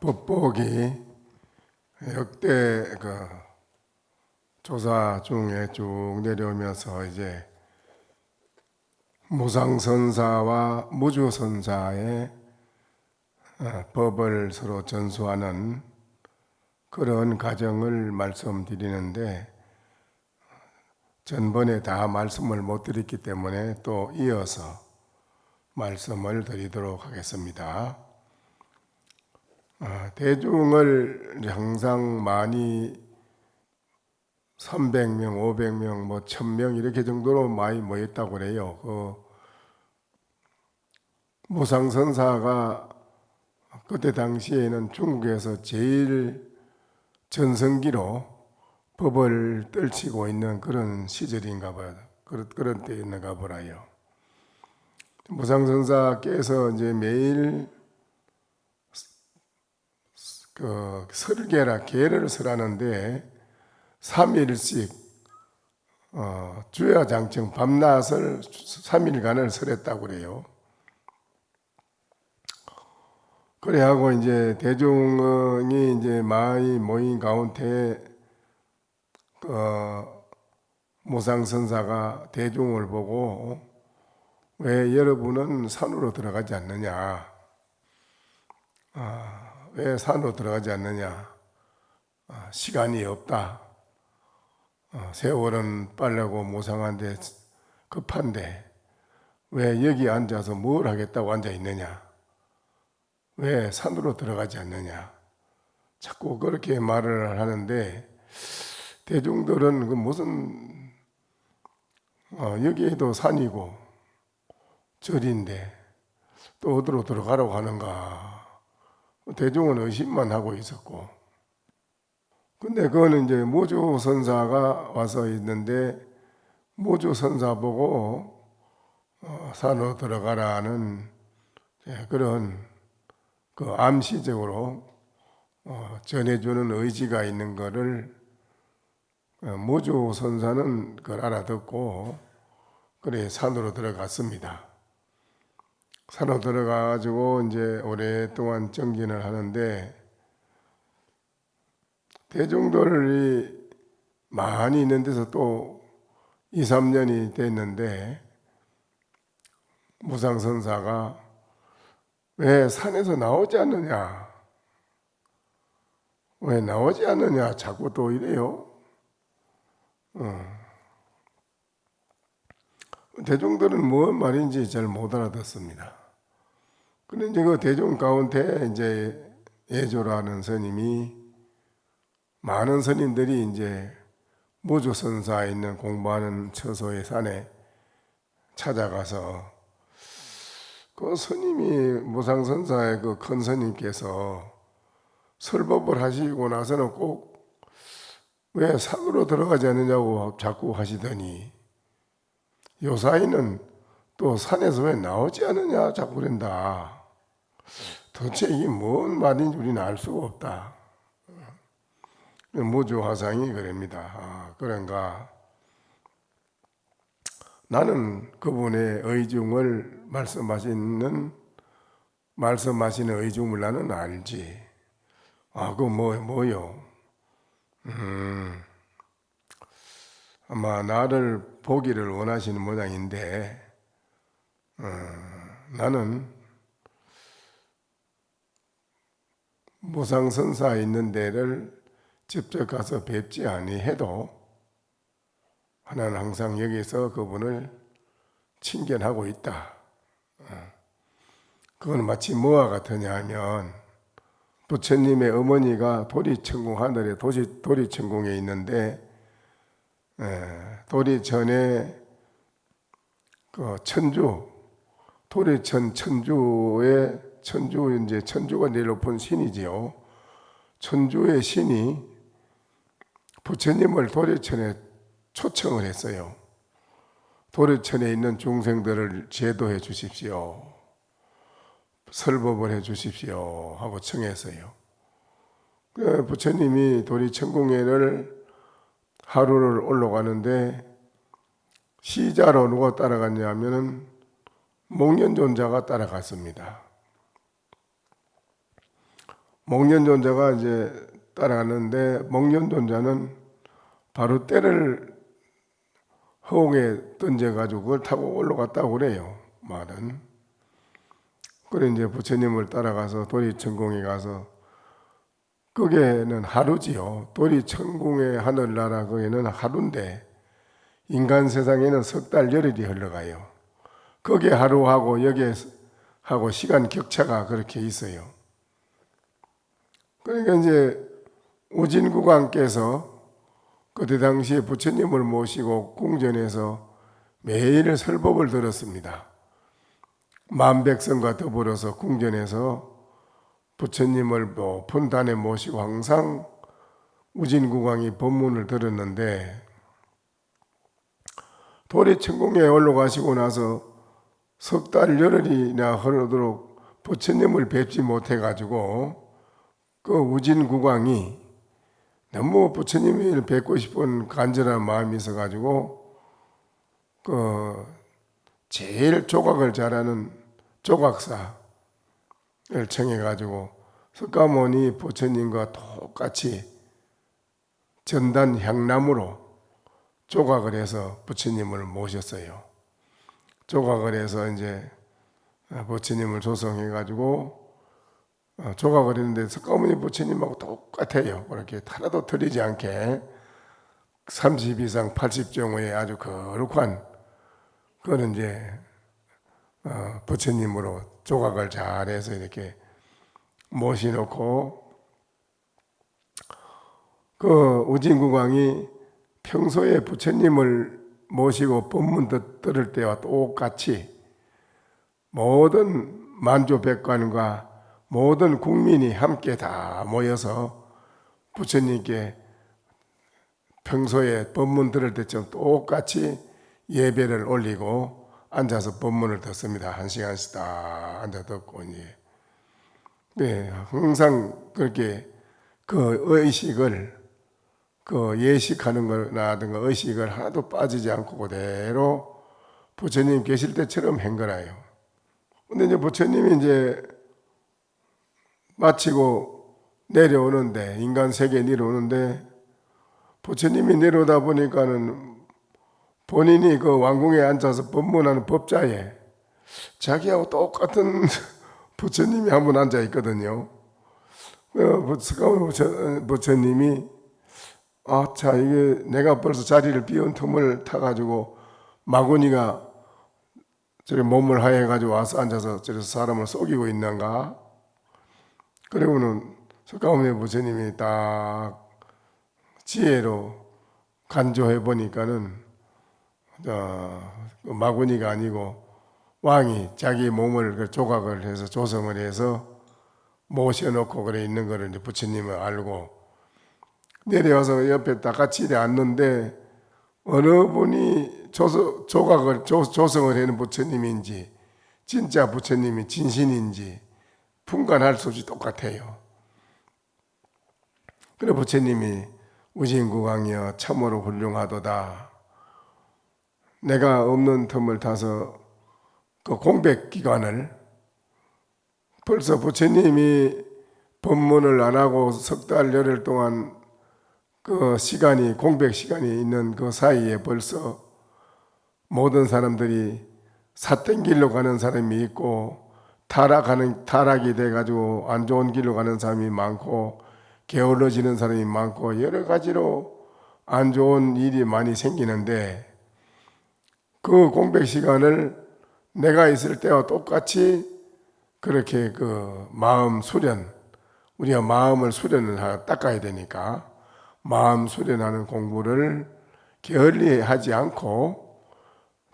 법보기 역대 조사 중에 쭉 내려오면서 이제 무상선사와 무주선사의 법을 서로 전수하는 그런 과정을 말씀드리는데, 전번에 다 말씀을 못 드렸기 때문에 또 이어서 말씀을 드리도록 하겠습니다. 대중을 항상 많이 300명, 500명, 1000명 이렇게 정도로 많이 모였다고 그래요. 무상선사가 그때 당시에는 중국에서 제일 전성기로 법을 떨치고 있는 그런 시절인가 봐요. 그런 때였는가 보라요. 무상선사께서 이제 매일 설계라 계를 설하는데 3일씩 주야장청 밤낮을 3일간을 설했다고 그래요. 그래하고 이제 대중이 이제 많이 모인 가운데 무상선사가 대중을 보고 왜 여러분은 산으로 들어가지 않느냐? 왜 산으로 들어가지 않느냐? 시간이 없다. 세월은 빠르고 무상한데 급한데 왜 여기 앉아서 뭘 하겠다고 앉아 있느냐? 왜 산으로 들어가지 않느냐? 자꾸 그렇게 말을 하는데, 대중들은 무슨 여기에도 산이고 절인데 또 어디로 들어가라고 하는가? 대중은 의심만 하고 있었고, 근데 그거는 이제 무주선사가 와서 있는데 무주선사 보고 산으로 들어가라는 그런 암시적으로 전해주는 의지가 있는 것을 무주선사는 그걸 알아듣고 그래 산으로 들어갔습니다. 산으로 들어가가지고 이제 오랫동안 정진을 하는데, 대중들이 많이 있는 데서 또 2, 3년이 됐는데 무상선사가 왜 산에서 나오지 않느냐? 왜 나오지 않느냐? 자꾸 또 이래요. 대중들은 무슨 말인지 잘 못 알아듣습니다. 근데 이제 그 대중 가운데 이제 예조라는 스님이, 많은 스님들이 이제 무주선사에 있는 공부하는 처소의 산에 찾아가서 그 스님이 무상선사의 그 큰 스님께서 설법을 하시고 나서는 꼭 왜 산으로 들어가지 않느냐고 자꾸 하시더니, 요사이는 또 산에서 왜 나오지 않느냐 자꾸 그런다. 도대체 이게 뭔 말인지 우리는 알 수가 없다. 무주화상이 그럽니다. 그런가? 나는 그분의 의중을 말씀하시는 의중을 나는 알지. 그거 뭐요? 아마 나를 보기를 원하시는 모양인데, 나는 무상선사에 있는 데를 직접 가서 뵙지 아니해도 하나는 항상 여기서 그분을 친견하고 있다. 그건 마치 뭐와 같으냐 하면, 부처님의 어머니가 도리천궁 하늘에 도리천궁에 있는데, 도리천에 그 천주가 제일 높은 신이지요. 천주의 신이 부처님을 도리천에 초청을 했어요. 도리천에 있는 중생들을 제도해 주십시오. 설법을 해 주십시오 하고 청했어요. 부처님이 도리천궁에를 하루를 올라가는데, 시자로 누가 따라갔냐 하면은 목련존자가 따라갔습니다. 목련존자가 이제 따라갔는데 목련존자는 바로 때를 허공에 던져가지고 그걸 타고 올라갔다고 그래요. 말은. 그래 이제 부처님을 따라가서 도리천공에 가서 거기에는 하루지요. 도리천공의 하늘나라 거기는 하루인데 인간 세상에는 석 달 열흘이 흘러가요. 거기에 하루하고 여기에 하고 시간 격차가 그렇게 있어요. 그러니까 이제 우진국왕께서 그때 당시에 부처님을 모시고 궁전에서 매일 설법을 들었습니다. 만백성과 더불어서 궁전에서 부처님을 높은 단에 모시고 항상 우진국왕이 법문을 들었는데 도리천공에 올라가시고 나서 석 달 열흘이나 흐르도록 부처님을 뵙지 못해가지고 그 우진국왕이 너무 부처님을 뵙고 싶은 간절한 마음이 있어가지고 그 제일 조각을 잘하는 조각사를 청해가지고 석가모니 부처님과 똑같이 전단 향나무로 조각을 해서 부처님을 모셨어요. 조각을 해서 이제 부처님을 조성해가지고 조각을 했는데 석가모니 부처님하고 똑같아요. 그렇게 하나도 틀리지 않게 30이상 80종의 아주 거룩한 그런 이제 부처님으로 조각을 잘해서 이렇게 모시놓고 그 우진국왕이 평소에 부처님을 모시고 법문 들을 때와 똑같이 모든 만주백관과 모든 국민이 함께 다 모여서 부처님께 평소에 법문 들을 때처럼 똑같이 예배를 올리고 앉아서 법문을 듣습니다. 1시간씩 다 앉아 듣고 이제 네, 항상 그렇게 그 의식을 그 예식하는 거라든가 의식을 하나도 빠지지 않고 그대로 부처님 계실 때처럼 행거라요. 근데 이제 부처님이 이제 마치고 내려오는데 인간 세계에 내려오는데 부처님이 내려오다 보니까는 본인이 그 왕궁에 앉아서 법문하는 법자에 자기하고 똑같은 부처님이 한 분 앉아 있거든요. 부처님이 자 이게 내가 벌써 자리를 비운 틈을 타가지고 마구니가 저기 몸을 하해가지고 와서 앉아서 저래서 사람을 속이고 있는가? 그리고는 석가모니 부처님이 딱 지혜로 간조해 보니까는 마구니가 아니고 왕이 자기 몸을 조각을 해서 조성을 해서 모셔놓고 그래 있는 거를 이제 부처님은 알고 내려와서 옆에 다 같이 앉는데 어느 분이 조각을 조성을 해는 부처님인지 진짜 부처님이 진신인지 분간할 수 없이 똑같아요. 그래 부처님이 우진국왕이여 참으로 훌륭하도다. 내가 없는 틈을 타서 그 공백 기간을 벌써 부처님이 법문을 안 하고 석 달 열흘 동안 그 시간이 공백 시간이 있는 그 사이에 벌써 모든 사람들이 삿된 길로 가는 사람이 있고 타락이 돼가지고 안 좋은 길로 가는 사람이 많고 게을러지는 사람이 많고 여러 가지로 안 좋은 일이 많이 생기는데 그 공백 시간을 내가 있을 때와 똑같이 그렇게 그 마음 수련, 우리가 마음을 수련을 닦아야 되니까 마음 수련하는 공부를 게을리 하지 않고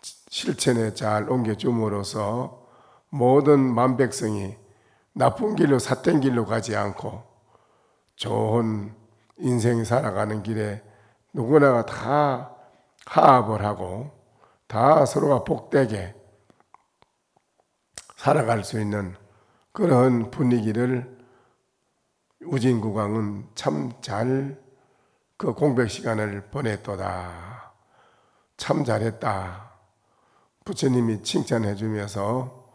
실천에 잘 옮겨줌으로써 모든 만백성이 나쁜 길로 삿된 길로 가지 않고 좋은 인생 살아가는 길에 누구나 다 화합을 하고 다 서로가 복되게 살아갈 수 있는 그런 분위기를 우진국왕은 참 잘 그 공백 시간을 보냈도다. 참 잘했다. 부처님이 칭찬해 주면서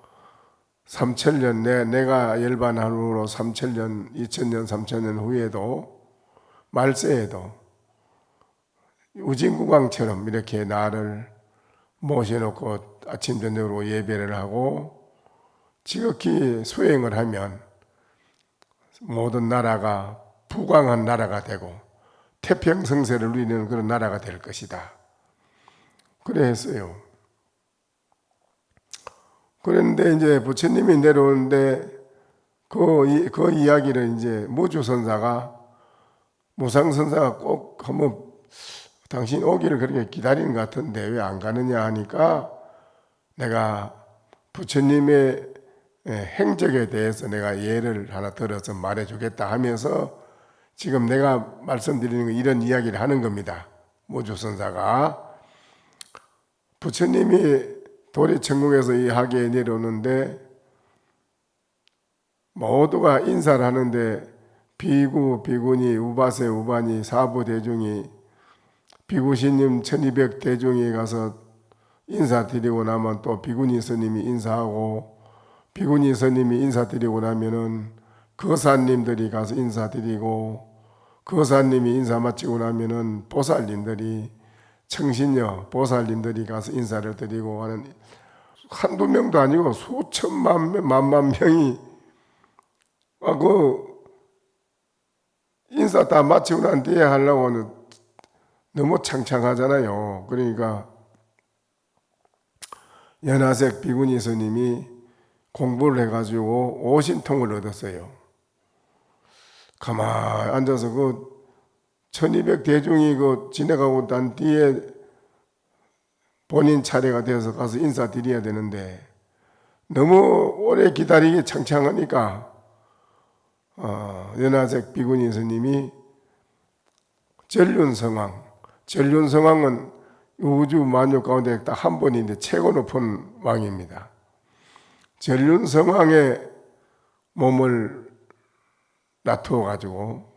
삼천년 내가 열반한 후로 3천년, 2000년, 3000년 후에도 말세에도 우진국왕처럼 이렇게 나를 모셔놓고 아침 저녁으로 예배를 하고 지극히 수행을 하면 모든 나라가 부강한 나라가 되고 태평성세를 누리는 그런 나라가 될 것이다. 그래 했어요. 그런데 이제 부처님이 내려오는데 그 이야기를 이제 무주선사가 무상선사가 꼭 한번 당신 오기를 그렇게 기다리는 것 같은데 왜 안 가느냐 하니까 내가 부처님의 행적에 대해서 내가 예를 하나 들어서 말해주겠다 하면서 지금 내가 말씀드리는 이런 이야기를 하는 겁니다. 무주선사가 부처님이 도리천국에서 이 하계에 내려오는데 모두가 인사를 하는데 비구, 비구니, 우바세, 우바니, 사부 대중이 비구시님 1200 대중이 가서 인사드리고 나면 또 비구니 스님이 인사하고 비구니 스님이 인사드리고 나면은 거사님들이 가서 인사드리고 거사님이 인사 마치고 나면은 보살님들이 청신녀 보살님들이 가서 인사를 드리고 하는 한두 명도 아니고 수천만 명, 만만 명이 그 인사 다 마치고 난 뒤에 하려고는 너무 창창하잖아요. 그러니까 연하색 비구니 스님이 공부를 해가지고 오신통을 얻었어요. 가만히 앉아서 그 1200 대중이 그 지나가고 난 뒤에 본인 차례가 되어서 가서 인사드려야 되는데 너무 오래 기다리기 창창하니까 연하색 비구니 스님이 전륜성왕은 우주 만유 가운데 딱 한 번인데 최고 높은 왕입니다. 전륜성왕의 몸을 놔두어 가지고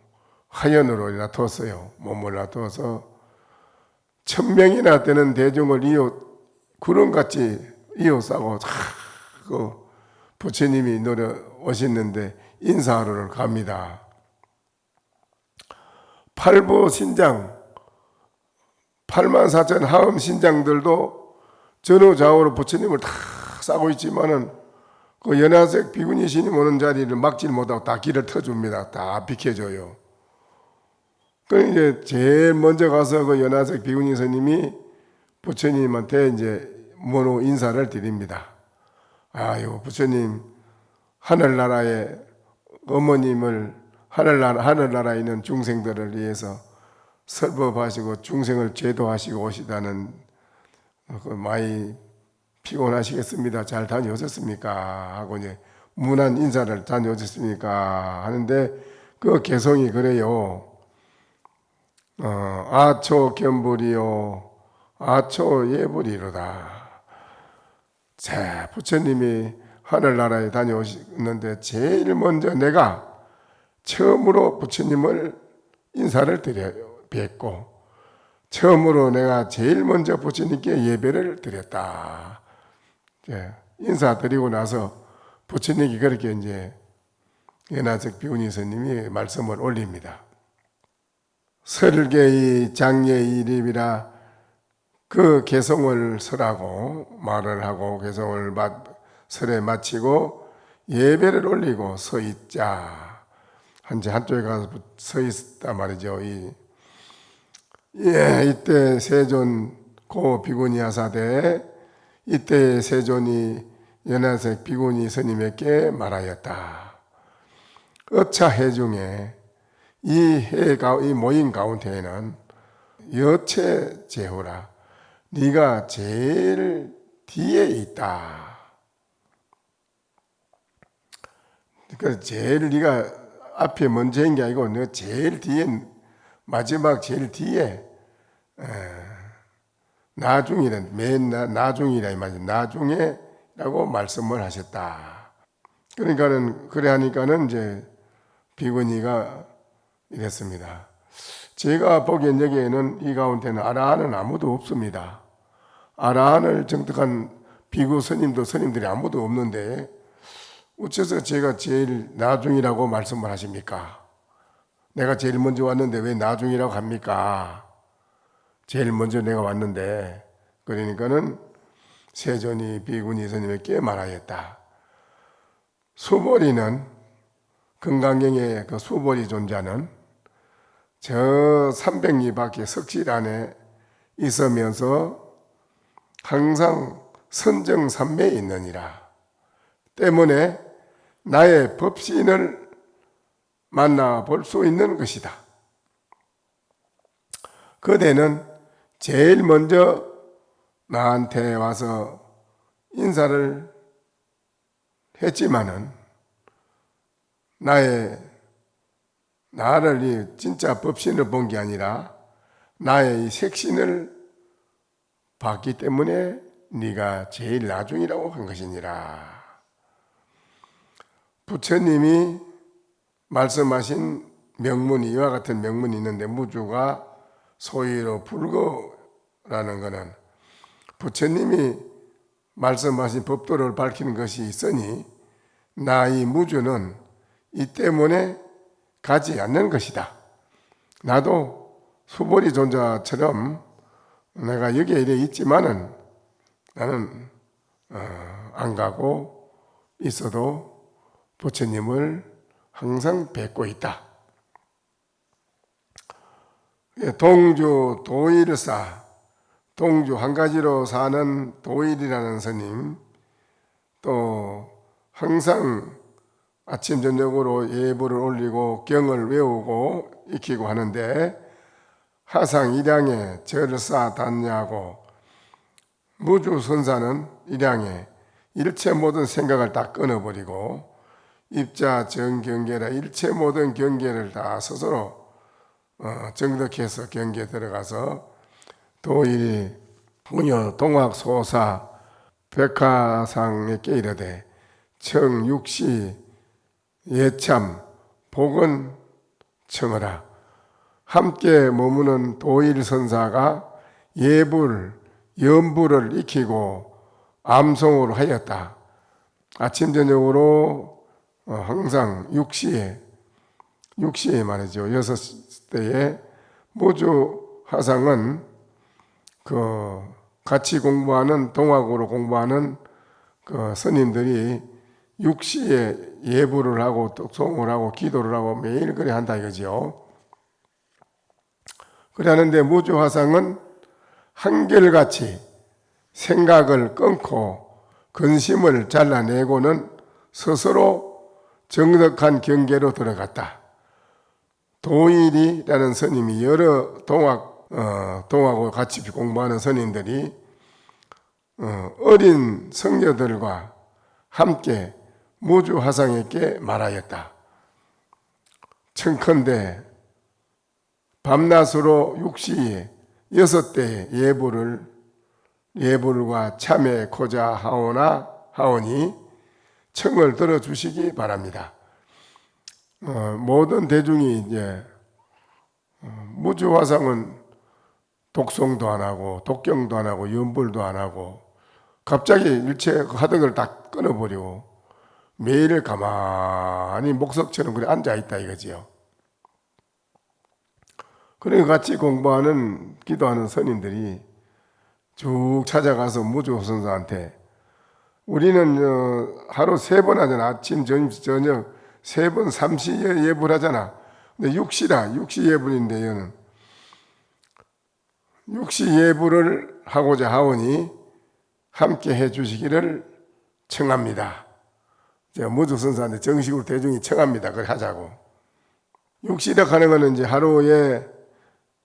하연으로 놔두었어요. 몸을 놔두어서 1000명이나 되는 대중을 구름같이 이어싸고 그 부처님이 오셨는데 인사하러 갑니다. 팔부 신장 84,000 하음 신장들도 전후좌우로 부처님을 다 싸고 있지만은 그 연하색 비구니 스님 오는 자리를 막질 못하고 다 길을 터줍니다. 다 비켜줘요. 그 이제 제일 먼저 가서 그 연하색 비구니 스님이 부처님한테 이제 문호 인사를 드립니다. 아유 부처님 하늘나라의 어머님을 하늘나라에 있는 중생들을 위해서 설법하시고 중생을 제도하시고 오시다는 많이 피곤하시겠습니다. 잘 다녀오셨습니까? 하고 이제 문안 인사를 다녀오셨습니까? 하는데 그 개성이 그래요. 아초 견불이요 아초 예불이로다. 자, 부처님이 하늘나라에 다녀오셨는데 제일 먼저 내가 처음으로 부처님을 인사를 뵙고 처음으로 내가 제일 먼저 부처님께 예배를 드렸다. 인사드리고 나서 부처님이 그렇게 이제 연하색 비구니 스님이 말씀을 올립니다. 설계의 장예일입이라 그 개성을 설하고 말을 하고 개성을 설에 마치고 예배를 올리고 서 있자. 한쪽에 가서 서 있단 말이죠. 이때 세존 고 비구니 하사대 이때 세존이 연하색 비구니 스님에게 말하였다. 어차해 중에 이 모임 가운데에는 여체 제후라 네가 제일 뒤에 있다. 그러니까 제일 네가 앞에 먼저인 게 아니고 너 제일 뒤에 마지막 제일 뒤에 나중이란 맨 나중이라 이 말이죠. 나중에라고 말씀을 하셨다. 그러니까는 그래 하니까는 이제 비구니가 이랬습니다. 제가 보기엔 여기에는 이 가운데는 아라한은 아무도 없습니다. 아라한을 정득한 비구 스님들이 아무도 없는데 어째서 제가 제일 나중이라고 말씀을 하십니까? 내가 제일 먼저 왔는데 왜 나중이라고 합니까? 제일 먼저 내가 왔는데. 그러니까는 세존이 비구니 스님에게 말하였다. 수보리는, 금강경에 그 수보리 존자는 저 300리 밖에 석실 안에 있으면서 항상 선정삼매에 있느니라. 때문에 나의 법신을 만나볼 수 있는 것이다. 그대는 제일 먼저 나한테 와서 인사를 했지만은 나를 이 진짜 법신을 본 게 아니라 나의 이 색신을 봤기 때문에 네가 제일 나중이라고 한 것이니라. 부처님이 말씀하신 명문이, 이와 같은 명문이 있는데, 무주가 소위로 불거라는 것은 부처님이 말씀하신 법도를 밝히는 것이 있으니 나 이 무주는 이 때문에 가지 않는 것이다. 나도 수보리 존자처럼 내가 여기에 이래 있지만은 나는 안 가고 있어도 부처님을 항상 뵙고 있다. 동주 도일사, 동주 한 가지로 사는 도일이라는 스님, 또 항상 아침 저녁으로 예불을 올리고 경을 외우고 익히고 하는데, 하상 일양에 절사 단야하고 무주선사는 일양에 일체 모든 생각을 다 끊어버리고 입자 정경계라 일체 모든 경계를 다 스스로 정덕해서 경계에 들어가서 도일이 부녀 동학소사 백화상에게 이르되 청육시 예참 복은 청하라. 함께 머무는 도일선사가 예불, 연불을 익히고 암송을 하였다. 아침 저녁으로 항상 6시에 말이죠. 6대에 무주 화상은 그 같이 공부하는, 동학으로 공부하는 그 스님들이 6시에 예불을 하고 독송을 하고 기도를 하고 매일 그래 한다 이거죠. 그래 하는데 무주 화상은 한결같이 생각을 끊고 근심을 잘라내고는 스스로 정덕한 경계로 들어갔다. 도일이라는 스님이 여러 동학과 같이 공부하는 스님들이 어린 성녀들과 함께 무주 화상에게 말하였다. 청컨대 밤낮으로 6시에 6대 예불과 참회코자 하오니 청을 들어주시기 바랍니다. 모든 대중이 이제 무주화상은 독송도 안 하고 독경도 안 하고 연불도 안 하고 갑자기 일체 하던 걸 다 끊어버리고 매일 가만히 목석처럼 그래 앉아있다 이거지요. 그러니까 같이 공부하는 기도하는 스님들이 쭉 찾아가서 무주선사한테 우리는 하루 3번 하잖아. 아침, 점심, 저녁 3번 3시 예불 하잖아. 근데 6시 예불인데 얘는 6시 예불을 하고자 하오니 함께 해주시기를 청합니다. 제가 무주선사한테 정식으로 대중이 청합니다. 그걸 하자고. 6시라 하는 거는 이제 하루에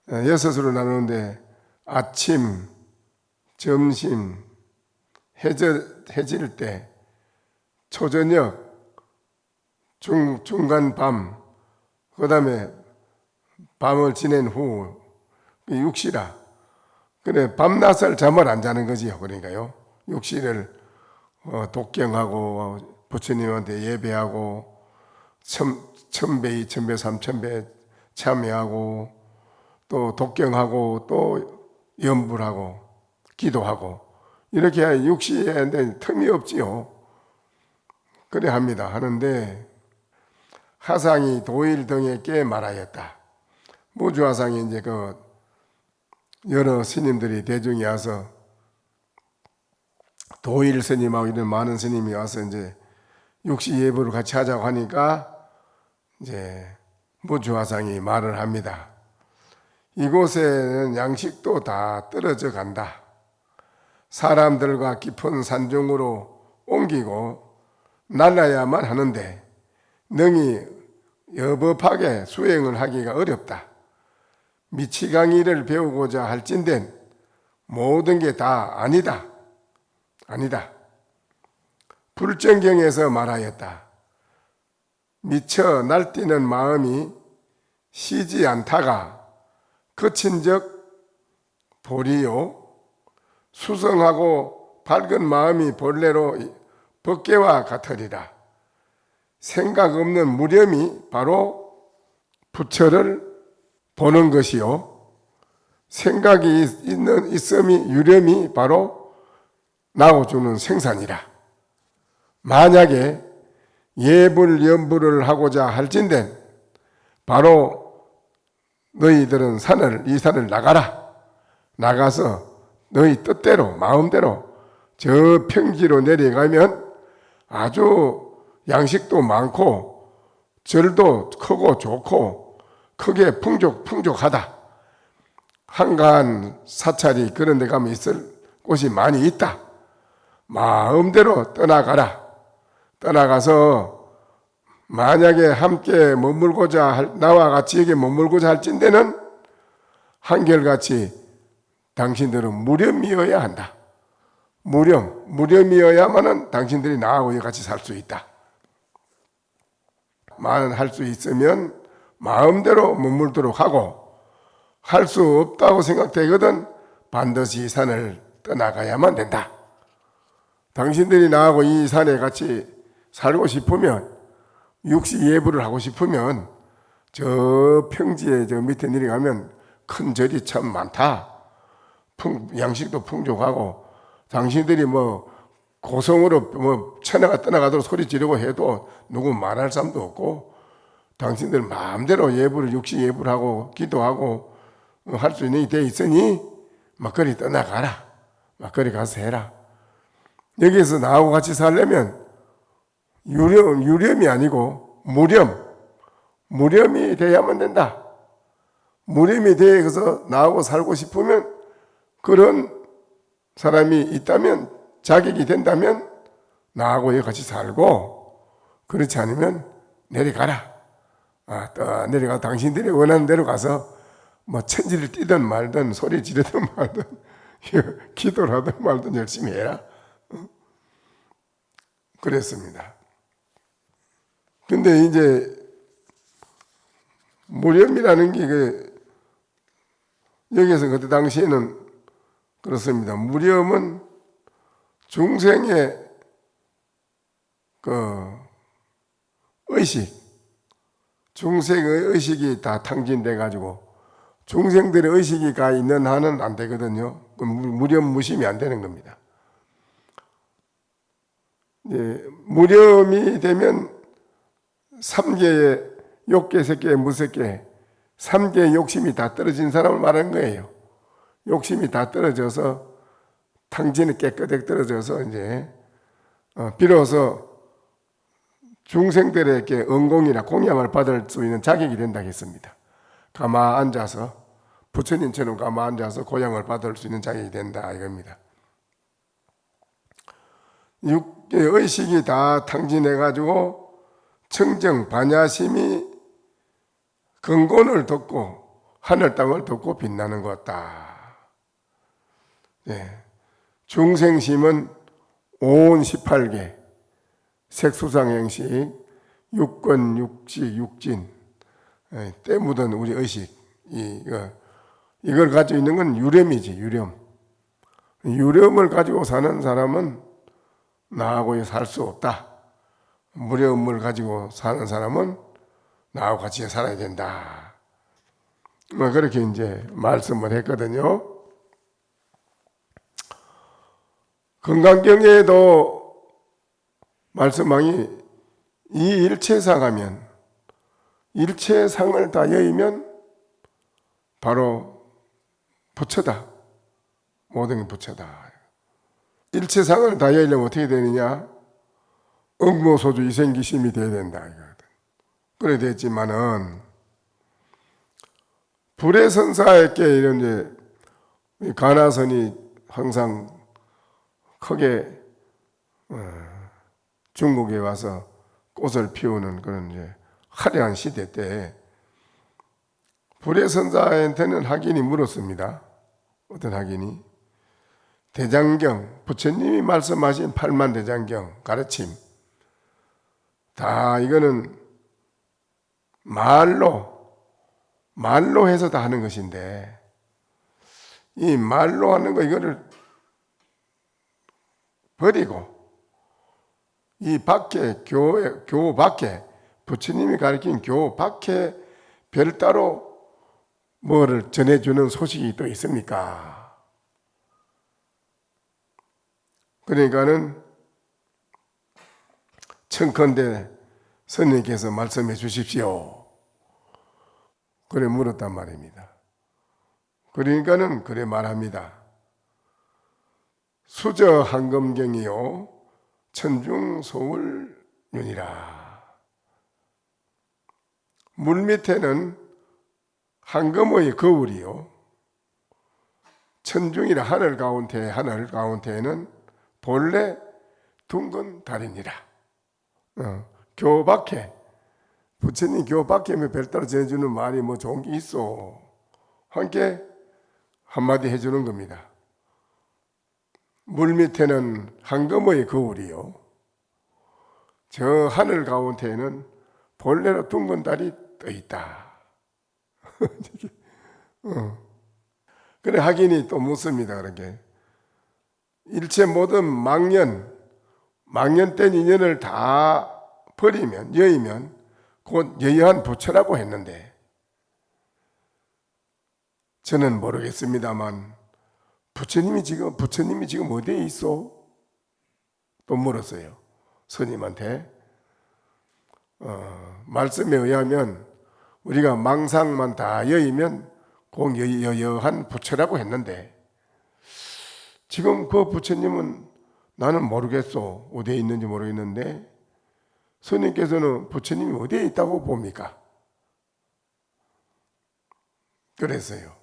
6으로 나누는데 아침, 점심, 해질 때, 초저녁, 중간 밤, 그 다음에 밤을 지낸 후, 6시라. 그래, 밤낮을 잠을 안 자는 거지요. 그러니까요. 6시를 독경하고, 부처님한테 예배하고, 천배, 이천배, 삼천배 참여하고, 또 독경하고, 또 연불하고, 기도하고, 이렇게 6시에 틈이 없지요. 그래 합니다. 하는데 하상이 도일 등에게 말하였다. 무주하상이 이제 그 여러 스님들이 대중이 와서 도일 스님하고 이런 많은 스님이 와서 이제 육시 예불을 같이 하자고 하니까 이제 무주하상이 말을 합니다. 이곳에는 양식도 다 떨어져 간다. 사람들과 깊은 산중으로 옮기고 날라야만 하는데 능히 여법하게 수행을 하기가 어렵다. 미치광이를 배우고자 할진된 모든 게 다 아니다. 아니다. 불정경에서 말하였다. 미쳐 날뛰는 마음이 쉬지 않다가 그친적 보리요. 수성하고 밝은 마음이 본래로 법계와 같으리라. 생각 없는 무념이 바로 부처를 보는 것이요. 생각이 있음이 유념이 바로 나오주는 생산이라. 만약에 예불연불을 하고자 할진된 바로 너희들은 이 산을 나가라. 나가서 너희 뜻대로 마음대로 저 평지로 내려가면 아주 양식도 많고 절도 크고 좋고 크게 풍족하다. 한가한 사찰이 그런 데 가면 있을 곳이 많이 있다. 마음대로 떠나가라. 떠나가서 만약에 함께 나와 같이 여기 머물고자 할진대는 한결같이 당신들은 무렴이어야 한다. 무렴이어야만은 당신들이 나하고 같이 살 수 있다. 만 할 수 있으면 마음대로 머물도록 하고 할 수 없다고 생각되거든 반드시 산을 떠나가야만 된다. 당신들이 나하고 이 산에 같이 살고 싶으면 육시 예불을 하고 싶으면 저 평지에 저 밑에 내려가면 큰 절이 참 많다. 양식도 풍족하고 당신들이 고성으로 천하가 떠나가도록 소리 지르고 해도 누구 말할 사람도 없고 당신들 마음대로 육시 예불하고 기도하고 할 수 있는 데 있으니 막거리 떠나가라. 막거리 가서 해라. 여기서 나하고 같이 살려면 유렴이 아니고 무렴이 돼야만 된다. 무렴이 되어서 나하고 살고 싶으면 그런 사람이 있다면 자격이 된다면 나하고 여기 같이 살고 그렇지 않으면 내려가라. 내려가 당신들이 원하는 대로 가서 천지를 뛰든 말든 소리 지르든 말든 기도를 하든 말든 열심히 해라. 그랬습니다. 근데 이제 무렴이라는 게 여기서 그때 당시에는 그렇습니다. 무렴은 중생의 중생의 의식이 다 탕진돼 가지고 중생들의 의식이 가 있는 한은 안 되거든요. 무렴무심이 안 되는 겁니다. 무렴이 되면 3개의 욕계, 색계, 무색계 3개의 욕심이 다 떨어진 사람을 말하는 거예요. 욕심이 다 떨어져서 탕진이 깨끗하게 떨어져서 이제 비로소 중생들에게 은공이나 공양을 받을 수 있는 자격이 된다 했습니다. 가만 앉아서 부처님처럼 가만 앉아서 고양을 받을 수 있는 자격이 된다 이겁니다. 육의 의식이 다 탕진해가지고 청정 반야심이 근본을 덮고 하늘 땅을 덮고 빛나는 것다. 중생심은 온 18개 색수상행식 육권, 육식, 육진 때 묻은 우리 의식 이걸 가지고 있는 건 유렴이지. 유렴을 가지고 사는 사람은 나하고 살 수 없다. 무렴을 가지고 사는 사람은 나하고 같이 살아야 된다. 그렇게 이제 말씀을 했거든요. 건강경에도 말씀왕이 이 일체상하면, 일체상을 다 여의면 바로 부처다. 모든 게 부처다. 일체상을 다 여의려면 어떻게 되느냐? 응모소주 이생기심이 돼야 된다. 그래 됐지만은 불의 선사에게 이런 이제 가나선이 항상 크게 중국에 와서 꽃을 피우는 그런 이제 화려한 시대 때 불의 선사한테는 학인이 물었습니다. 어떤 학인이 대장경, 부처님이 말씀하신 8만 대장경 가르침 다 이거는 말로 해서 다 하는 것인데 이 말로 하는 거 이거를 버리고 이 밖에 교 밖에 부처님이 가르친 교 밖에 별따로 뭐를 전해주는 소식이 또 있습니까? 그러니까는 청컨대 스님께서 말씀해 주십시오. 그래 물었단 말입니다. 그러니까는 그래 말합니다. 수저 한검경이요 천중소울윤이라. 물 밑에는 한검의 거울이요 천중이라 하늘 가운데에는 본래 둥근 달이니라. 교 밖에 부처님 교 밖에 별따로 전해주는 말이 뭐 좋은 게 있어. 함께 한마디 해주는 겁니다. 물 밑에는 한검의 거울이요 저 하늘 가운데에는 본래로 둥근 달이 떠 있다. 그래 학인이 또 묻습니다. 그렇게 일체 모든 망연된 인연을 다 버리면 여의면 곧 여여한 부처라고 했는데 저는 모르겠습니다만 부처님이 지금 어디에 있어? 또 물었어요. 스님한테. 말씀에 의하면 우리가 망상만 다 여의면 곧 여여한 부처라고 했는데 지금 그 부처님은 나는 모르겠어. 어디에 있는지 모르겠는데 스님께서는 부처님이 어디에 있다고 봅니까? 그랬어요.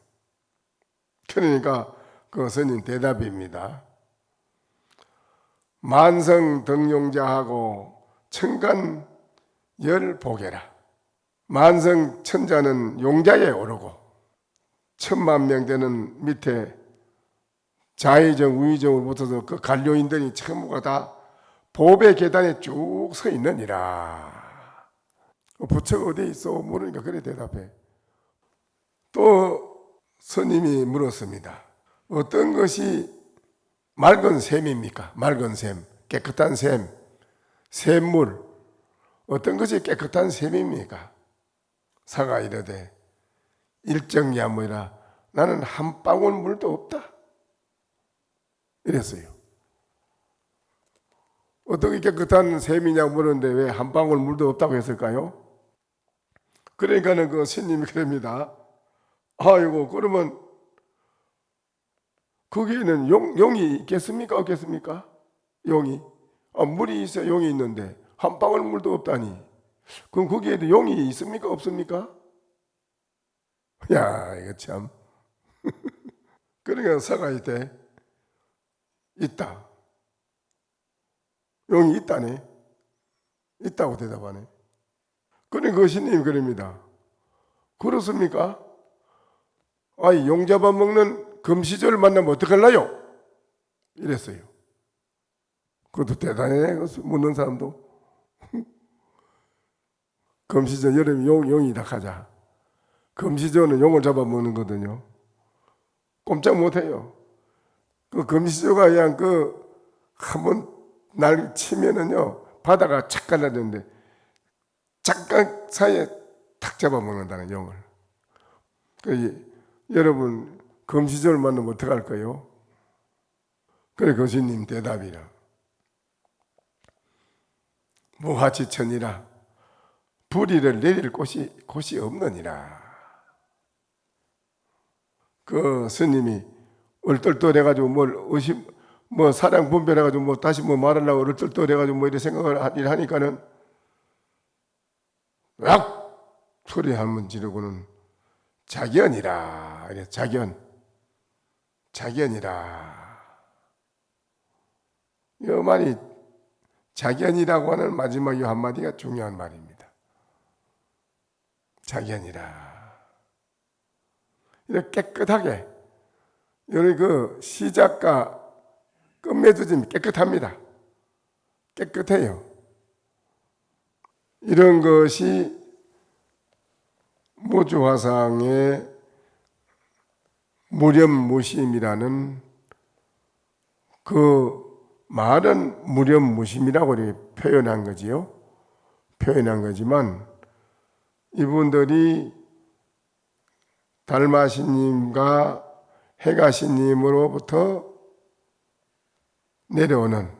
그러니까 그 스님 대답입니다. 만성등용자하고 천간열 보게라. 만성 천자는 용자에 오르고 10,000명 되는 밑에 좌의정 우의정을 붙어서 그 관료인들이 전부가 다 보배 계단에 쭉 서 있느니라. 부처가 어디에 있어? 물으니까 그래 대답해. 또 스님이 물었습니다. 어떤 것이 맑은 샘입니까? 맑은 샘, 깨끗한 샘, 샘물. 어떤 것이 깨끗한 샘입니까? 사가 이르되 일정야무이라 나는 한 방울 물도 없다. 이랬어요. 어떻게 깨끗한 샘이냐고 물었는데 왜 한 방울 물도 없다고 했을까요? 그러니까는 그 스님이 그럽니다. 아이고 그러면 거기에는 용이 있겠습니까? 없겠습니까? 용이. 물이 있어 용이 있는데 한 방울 물도 없다니. 그럼 거기에도 용이 있습니까? 없습니까? 야 이거 참. 그러니까 사가이 때 있다. 용이 있다네. 있다고 대답하네. 그러니까 그 스님이 그럽니다. 그렇습니까? 아이 용 잡아먹는 금시절 만나면 어떡할라요? 이랬어요. 그것도 대단해. 묻는 사람도. 금시절 여름에 용이다 하자. 금시절은 용을 잡아먹는 거거든요. 꼼짝 못해요. 그 금시조가 그냥 한번 날 치면은요 바다가 착 갈라지는데 잠깐 사이에 탁 잡아먹는다는 용을. 여러분 금시절 만나면 어떡할까요? 그래 거시님 대답이라. 무화지천이라 불의를 내릴 곳이 없느니라. 그 스님이 얼떨떨해가지고 사량 분별해가지고 다시 말하려고 얼떨떨해가지고 이렇게 생각을 하니까는 악 소리 한번 지르고는 자견이라. 이래 자견이라. 이 말이 자견이라고 하는 마지막 이 한마디가 중요한 말입니다. 자견이라. 이렇게 깨끗하게, 여기 그 시작과 끝맺어짐이 깨끗합니다. 깨끗해요. 이런 것이 무주화상의 무렴무심이라는 그 말은 무렴무심이라고 이렇게 표현한 거지요. 표현한 거지만 이분들이 달마신님과 해가신님으로부터 내려오는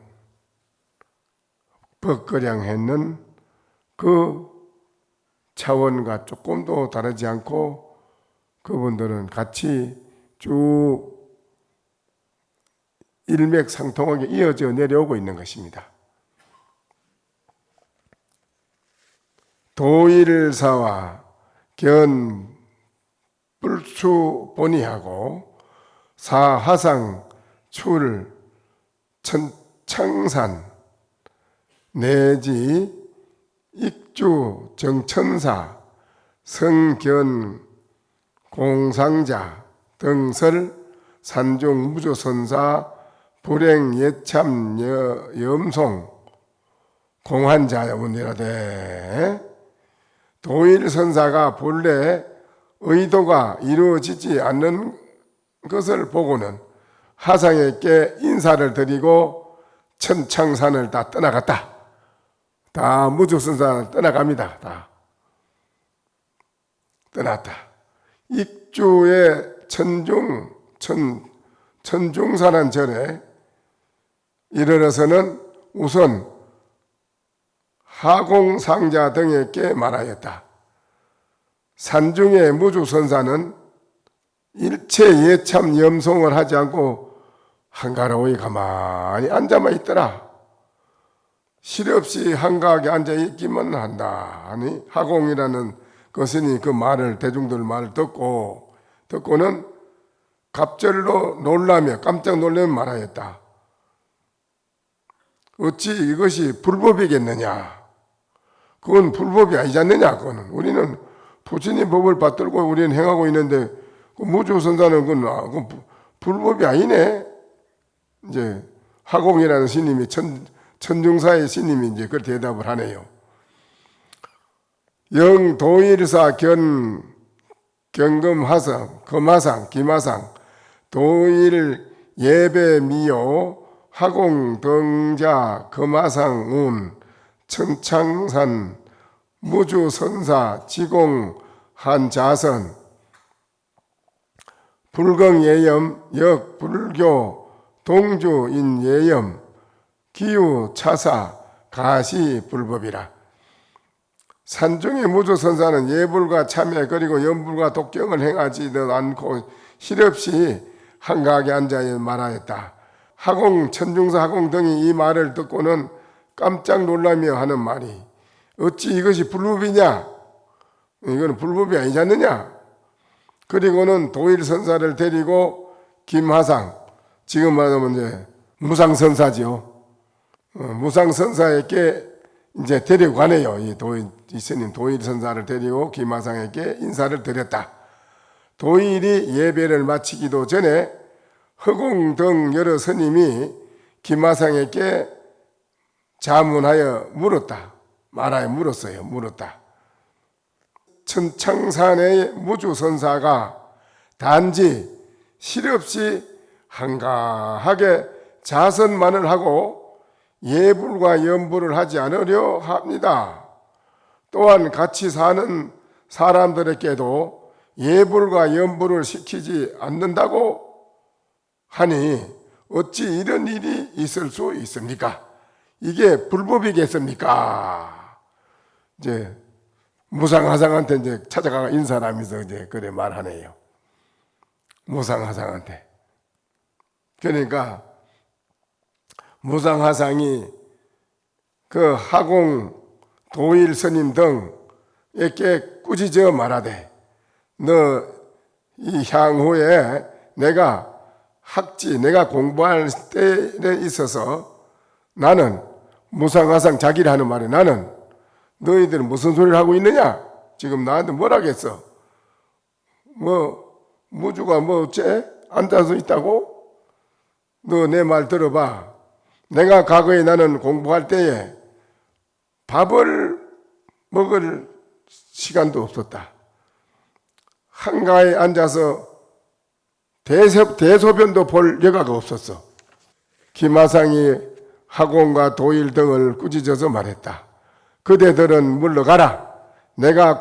법거량했는 그 차원과 조금도 다르지 않고 그분들은 같이 쭉 일맥상통하게 이어져 내려오고 있는 것입니다. 도일사와 견 불추 본이하고 사하상 출 천창산 내지 익주 정천사 성견 공상자 등설 산중 무조선사 불행 예참 염송 공환자문이라되 도일선사가 본래 의도가 이루어지지 않는 것을 보고는 하상에게 인사를 드리고 천창산을 다 떠나갔다. 다 무주선산을 떠나갑니다. 다 떠났다. 익주의 천중산한 절에 이르러서는 우선 하공상자 등에게 말하였다. 산중의 무주선사는 일체 예참 염송을 하지 않고 한가로이 가만히 앉아만 있더라. 실없이 한가하게 앉아있기만 한다. 아니 하공이라는 것이니 그 말을 대중들 말을 듣고는 갑절로 놀라며 깜짝 놀라며 말하였다. 어찌 이것이 불법이겠느냐? 그건 불법이 아니지 않느냐? 그거는 우리는 부처님 법을 받들고 우리는 행하고 있는데 그 무주선사는 그건 불법이 아니네. 이제 하공이라는 스님이 천중사의 스님이 이제 그 대답을 하네요. 영도일사 경금하상 금하상 기마상 도일 예배미요 하공 등자 금하상 운 천창산 무주선사 지공 한자선 불경예염 역불교 동주인예염 기우차사 가시불법이라. 산중의 무주선사는 예불과 참회 그리고 연불과 독경을 행하지도 않고 실없이 한가하게 앉아 말하였다. 하공 천중사 하공 등이 이 말을 듣고는 깜짝 놀라며 하는 말이 어찌 이것이 불법이냐? 이거는 불법이 아니지 않느냐? 그리고는 도일선사를 데리고 김하상, 지금 말하면 이제 무상선사죠. 무상선사에게 이제 데리고 가네요. 이 스님 도일선사를 데리고 김하상에게 인사를 드렸다. 도일이 예배를 마치기도 전에 허공 등 여러 스님이 김하상에게 자문하여 물었다. 말하여 물었다. 천창산의 무주선사가 단지 실없이 한가하게 자선만을 하고 예불과 연불을 하지 않으려 합니다. 또한 같이 사는 사람들에게도 예불과 연불을 시키지 않는다고 하니 어찌 이런 일이 있을 수 있습니까? 이게 불법이겠습니까? 이제 무상화상한테 이제 찾아가 인사를 하면서 이제 그래 말하네요. 무상화상한테. 그러니까 무상화상이 그 하공 도일 스님 등에게 꾸짖어 말하되, 너 이 향후에 내가 내가 공부할 때에 있어서 나는 무상화상 자기를 하는 말에, 나는 너희들은 무슨 소리를 하고 있느냐? 지금 나한테 뭐라겠어? 무주가 어째? 앉아서 있다고? 너 내 말 들어봐. 내가 과거에 나는 공부할 때에 밥을 먹을 시간도 없었다. 한가에 앉아서 대소변도 볼 여가가 없었어. 김하상이 하공과 도일 등을 꾸짖어서 말했다. 그대들은 물러가라. 내가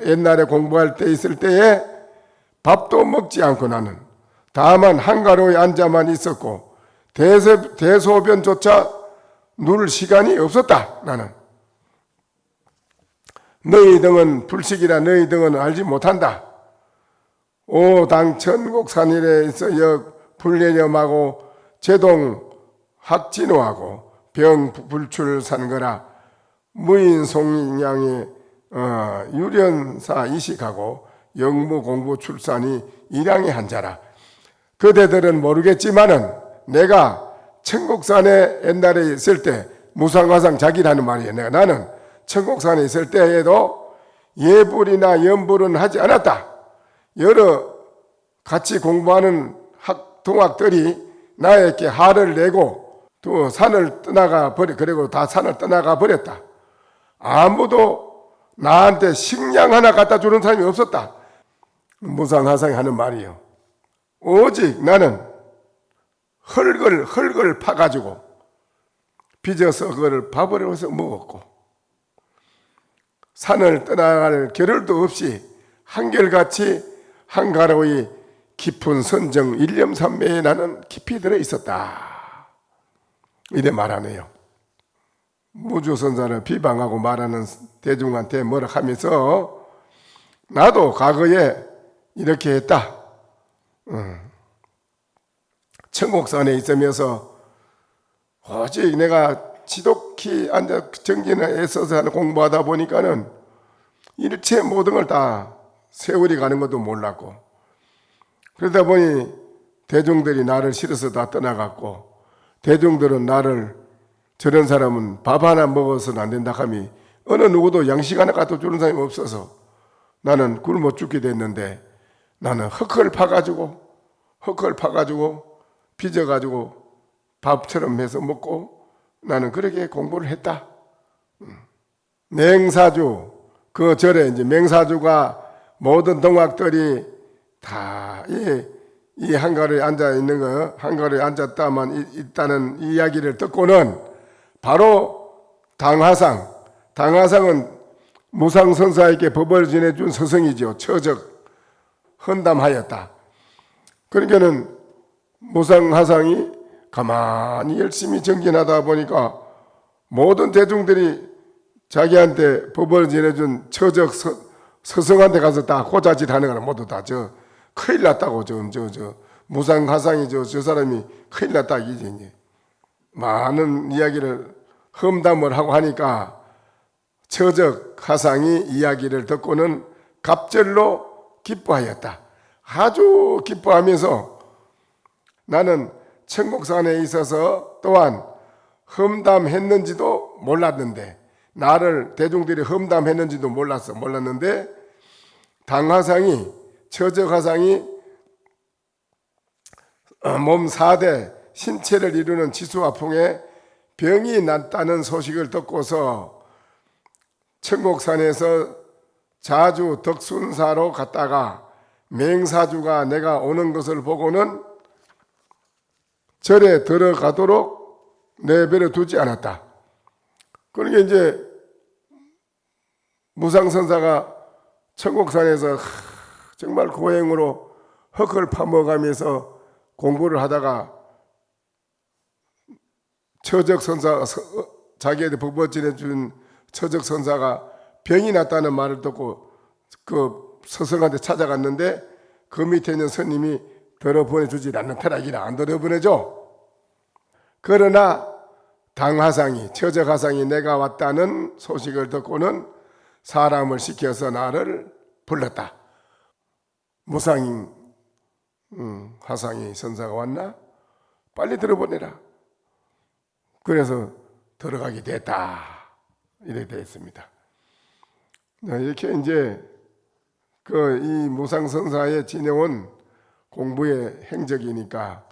옛날에 공부할 때 있을 때에 밥도 먹지 않고 나는 다만 한가로에 앉아만 있었고 대소변조차 누를 시간이 없었다. 나는 너희 등은 불식이라 너희 등은 알지 못한다. 오당천곡산일에서 역 불례념하고 제동 학진호하고 병불출산거라 무인송량이 유련사 이식하고 영무공부 출산이 일양의 한자라. 그대들은 모르겠지만은 내가 천곡산에 옛날에 있을 때 무상화상 자기라는 말이에요. 나는 천곡산에 있을 때에도 예불이나 연불은 하지 않았다. 여러 같이 공부하는 동학들이 나에게 화를 내고 또 산을 떠나가 그리고 다 산을 떠나가 버렸다. 아무도 나한테 식량 하나 갖다 주는 사람이 없었다. 무상화상이 하는 말이에요. 오직 나는 흙을 파가지고 빚어서 그걸 밥을 해서 먹었고, 산을 떠나갈 겨를도 없이 한결같이 한가로이 깊은 선정 일념삼매에 나는 깊이 들어 있었다. 이래 말하네요. 무주선사를 비방하고 말하는 대중한테 뭐라 하면서 나도 과거에 이렇게 했다. 천곡산에 있으면서 오직 내가 지독히 앉아 정진에 애써서 공부하다 보니까는 일체 모든 걸 다 세월이 가는 것도 몰랐고, 그러다 보니 대중들이 나를 싫어서 다 떠나갔고, 대중들은 나를 저런 사람은 밥 하나 먹어서는 안 된다 하니 어느 누구도 양식 하나 갖다 주는 사람이 없어서 나는 굶어 죽게 됐는데, 나는 흙을 파가지고 빚어가지고 밥처럼 해서 먹고 나는 그렇게 공부를 했다. 맹사주, 그 절에 이제 맹사주가 모든 동학들이 다 이 한가로에 앉아 있는 거, 한가로에 앉았다만 있다는 이야기를 듣고는 바로 당화상은 무상선사에게 법을 지내준 서성이죠. 처적 헌담하였다. 그러니까는 무상화상이 가만히 열심히 정진하다 보니까 모든 대중들이 자기한테 법을 지내준 처적 서성한테 가서 다 고자질 하는 거라 모두 다 큰일 났다고 무상화상이 저 사람이 큰일 났다 이제 많은 이야기를 험담을 하고 하니까 처적 화상이 이야기를 듣고는 갑절로 기뻐하였다. 아주 기뻐하면서 나는 천곡산에 있어서 또한 험담했는지도 몰랐는데, 나를 대중들이 험담했는지도 몰랐는데, 처적화상이 몸 4대 신체를 이루는 지수화풍에 병이 났다는 소식을 듣고서 천곡산에서 자주 덕순사로 갔다가 맹사주가 내가 오는 것을 보고는 절에 들어가도록 내버려 두지 않았다. 그러니까 이제 무상선사가 천곡산에서 정말 고행으로 흙을 파먹으면서 공부를 하다가 처적 선사 자기한테 법보전해 준 처적 선사가 병이 났다는 말을 듣고 그 스승한테 찾아갔는데 그 밑에 있는 스님이 들어보내주지 않는 타락이라 안 들어보내죠. 그러나 당화상이 처적화상이 내가 왔다는 소식을 듣고는 사람을 시켜서 나를 불렀다. 무상 화상이 선사가 왔나? 빨리 들어보내라. 그래서 들어가게 됐다. 이렇게 되어 있습니다. 이렇게 이제 이 무상선사에 지내온 공부의 행적이니까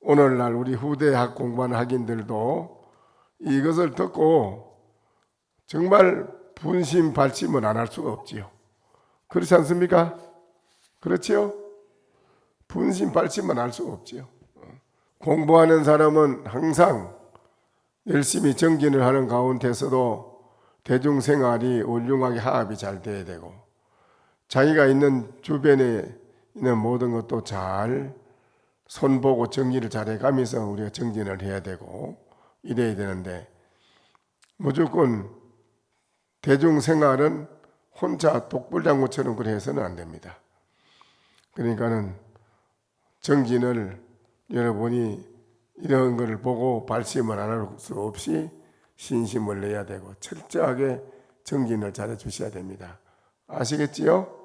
오늘날 우리 후대학 공부하는 학인들도 이것을 듣고 정말 분심 발심을 안 할 수가 없지요. 그렇지 않습니까? 그렇지요? 분심 발심만 할 수가 없지요. 공부하는 사람은 항상 열심히 정진을 하는 가운데서도 대중생활이 훌륭하게 화합이 잘 돼야 되고 자기가 있는 주변에 있는 모든 것도 잘 손보고 정리를 잘 해가면서 우리가 정진을 해야 되고 이래야 되는데 무조건 대중생활은 혼자 독불장구처럼 그래 해서는 안 됩니다. 그러니까는 정진을 여러분이 이런 것을 보고 발심을 안 할 수 없이 신심을 내야 되고 철저하게 정진을 잘해 주셔야 됩니다. 아시겠지요?